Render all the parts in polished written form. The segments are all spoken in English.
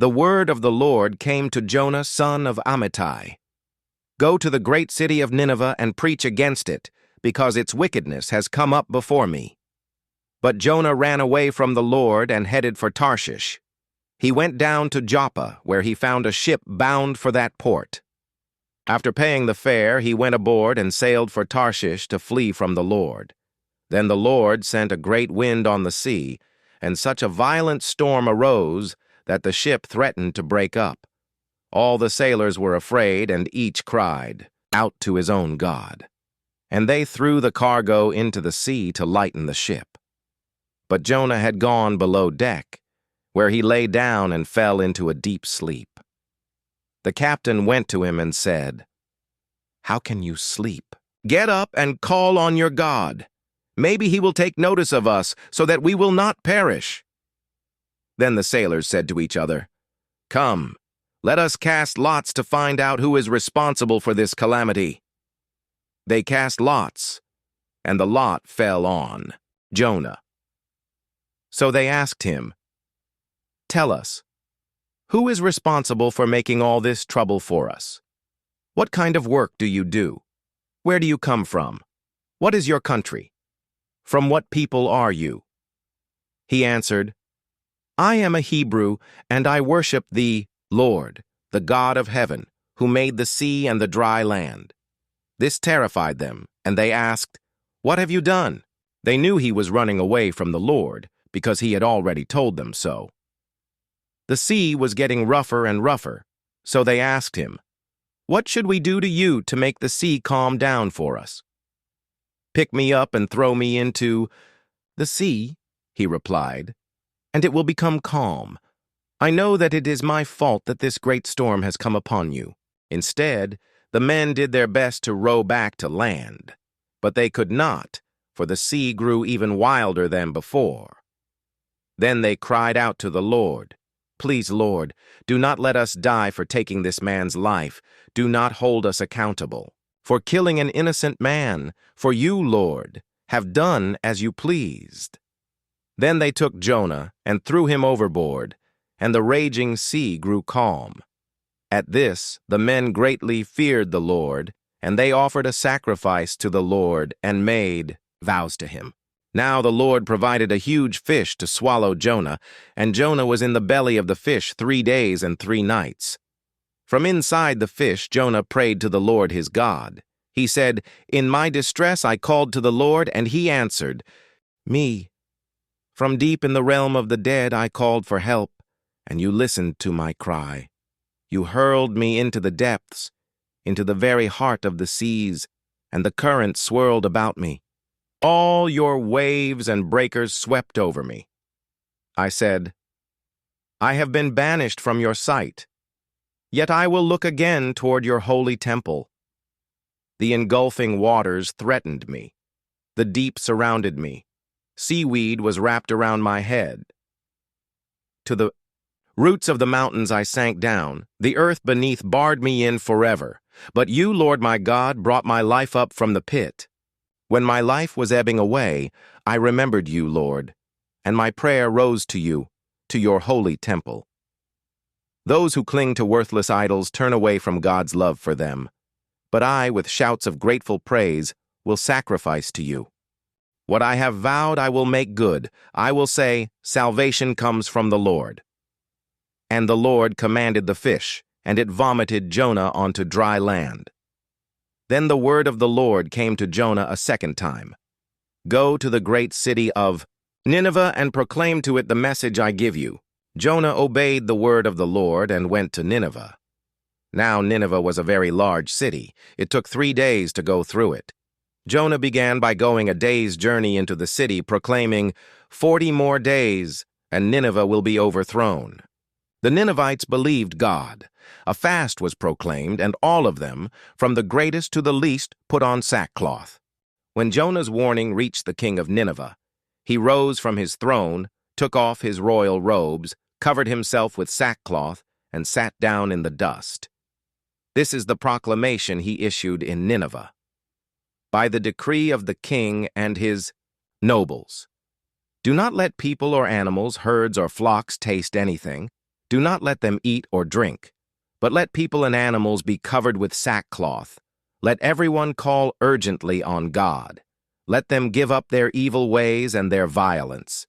The word of the Lord came to Jonah, son of Amittai. Go to the great city of Nineveh and preach against it, because its wickedness has come up before me. But Jonah ran away from the Lord and headed for Tarshish. He went down to Joppa, where he found a ship bound for that port. After paying the fare, he went aboard and sailed for Tarshish to flee from the Lord. Then the Lord sent a great wind on the sea, and such a violent storm arose that the ship threatened to break up. All the sailors were afraid, and each cried out to his own god. And they threw the cargo into the sea to lighten the ship. But Jonah had gone below deck, where he lay down and fell into a deep sleep. The captain went to him and said, "How can you sleep? Get up and call on your God. Maybe he will take notice of us, so that we will not perish." Then the sailors said to each other, "Come, let us cast lots to find out who is responsible for this calamity." They cast lots, and the lot fell on Jonah. So they asked him, "Tell us, who is responsible for making all this trouble for us? What kind of work do you do? Where do you come from? What is your country? From what people are you?" He answered, "I am a Hebrew, and I worship the Lord, the God of heaven, who made the sea and the dry land." This terrified them, and they asked, "What have you done?" They knew he was running away from the Lord, because he had already told them so. The sea was getting rougher and rougher, so they asked him, "What should we do to you to make the sea calm down for us?" "Pick me up and throw me into the sea," he replied, "and it will become calm. I know that it is my fault that this great storm has come upon you." Instead, the men did their best to row back to land, but they could not, for the sea grew even wilder than before. Then they cried out to the Lord, "Please, Lord, do not let us die for taking this man's life. Do not hold us accountable for killing an innocent man, for you, Lord, have done as you pleased." Then they took Jonah and threw him overboard, and the raging sea grew calm. At this, the men greatly feared the Lord, and they offered a sacrifice to the Lord and made vows to him. Now the Lord provided a huge fish to swallow Jonah, and Jonah was in the belly of the fish 3 days and 3 nights. From inside the fish, Jonah prayed to the Lord his God. He said, "In my distress I called to the Lord, and he answered me. From deep in the realm of the dead I called for help, and you listened to my cry. You hurled me into the depths, into the very heart of the seas, and the current swirled about me. All your waves and breakers swept over me. I said, I have been banished from your sight, yet I will look again toward your holy temple. The engulfing waters threatened me. The deep surrounded me. Seaweed was wrapped around my head. To the roots of the mountains I sank down. The earth beneath barred me in forever. But you, Lord my God, brought my life up from the pit. When my life was ebbing away, I remembered you, Lord, and my prayer rose to you, to your holy temple. Those who cling to worthless idols turn away from God's love for them. But I, with shouts of grateful praise, will sacrifice to you. What I have vowed I will make good. I will say, salvation comes from the Lord. And the Lord commanded the fish, and it vomited Jonah onto dry land. Then the word of the Lord came to Jonah a second time. Go to the great city of Nineveh and proclaim to it the message I give you. Jonah obeyed the word of the Lord and went to Nineveh. Now Nineveh was a very large city. It took 3 days to go through it. Jonah began by going a day's journey into the city, proclaiming, 40 more days, and Nineveh will be overthrown. The Ninevites believed God. A fast was proclaimed, and all of them, from the greatest to the least, put on sackcloth. When Jonah's warning reached the king of Nineveh, he rose from his throne, took off his royal robes, covered himself with sackcloth, and sat down in the dust. This is the proclamation he issued in Nineveh. By the decree of the king and his nobles, do not let people or animals, herds or flocks taste anything. Do not let them eat or drink, but let people and animals be covered with sackcloth. Let everyone call urgently on God. Let them give up their evil ways and their violence.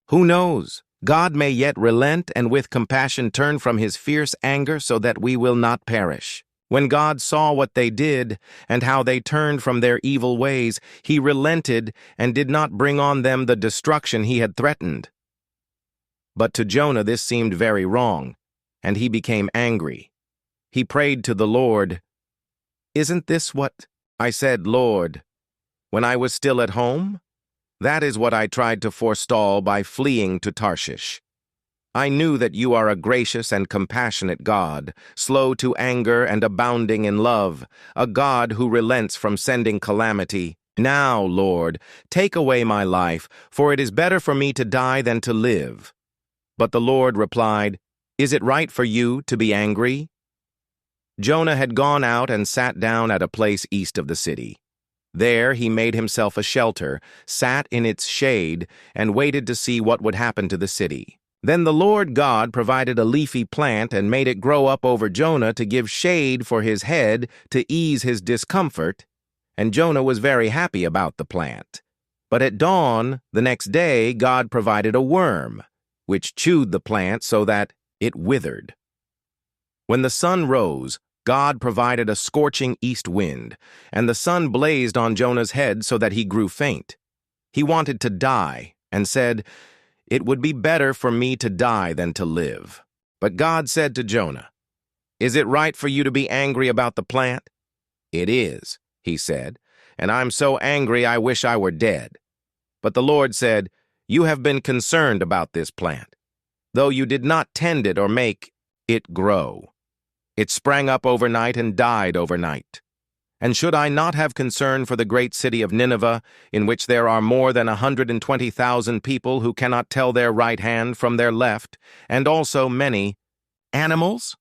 Who knows? God may yet relent and with compassion turn from his fierce anger so that we will not perish. When God saw what they did and how they turned from their evil ways, he relented and did not bring on them the destruction he had threatened. But to Jonah this seemed very wrong, and he became angry. He prayed to the Lord, "Isn't this what I said, Lord, when I was still at home? That is what I tried to forestall by fleeing to Tarshish. I knew that you are a gracious and compassionate God, slow to anger and abounding in love, a God who relents from sending calamity. Now, Lord, take away my life, for it is better for me to die than to live." But the Lord replied, "Is it right for you to be angry?" Jonah had gone out and sat down at a place east of the city. There he made himself a shelter, sat in its shade, and waited to see what would happen to the city. Then the Lord God provided a leafy plant and made it grow up over Jonah to give shade for his head to ease his discomfort, and Jonah was very happy about the plant. But at dawn, the next day, God provided a worm, which chewed the plant so that it withered. When the sun rose, God provided a scorching east wind, and the sun blazed on Jonah's head so that he grew faint. He wanted to die, and said, "It would be better for me to die than to live." But God said to Jonah, "Is it right for you to be angry about the plant?" "It is," he said, "and I'm so angry I wish I were dead." But the Lord said, "You have been concerned about this plant, though you did not tend it or make it grow. It sprang up overnight and died overnight. And should I not have concern for the great city of Nineveh, in which there are more than 120,000 people who cannot tell their right hand from their left, and also many animals?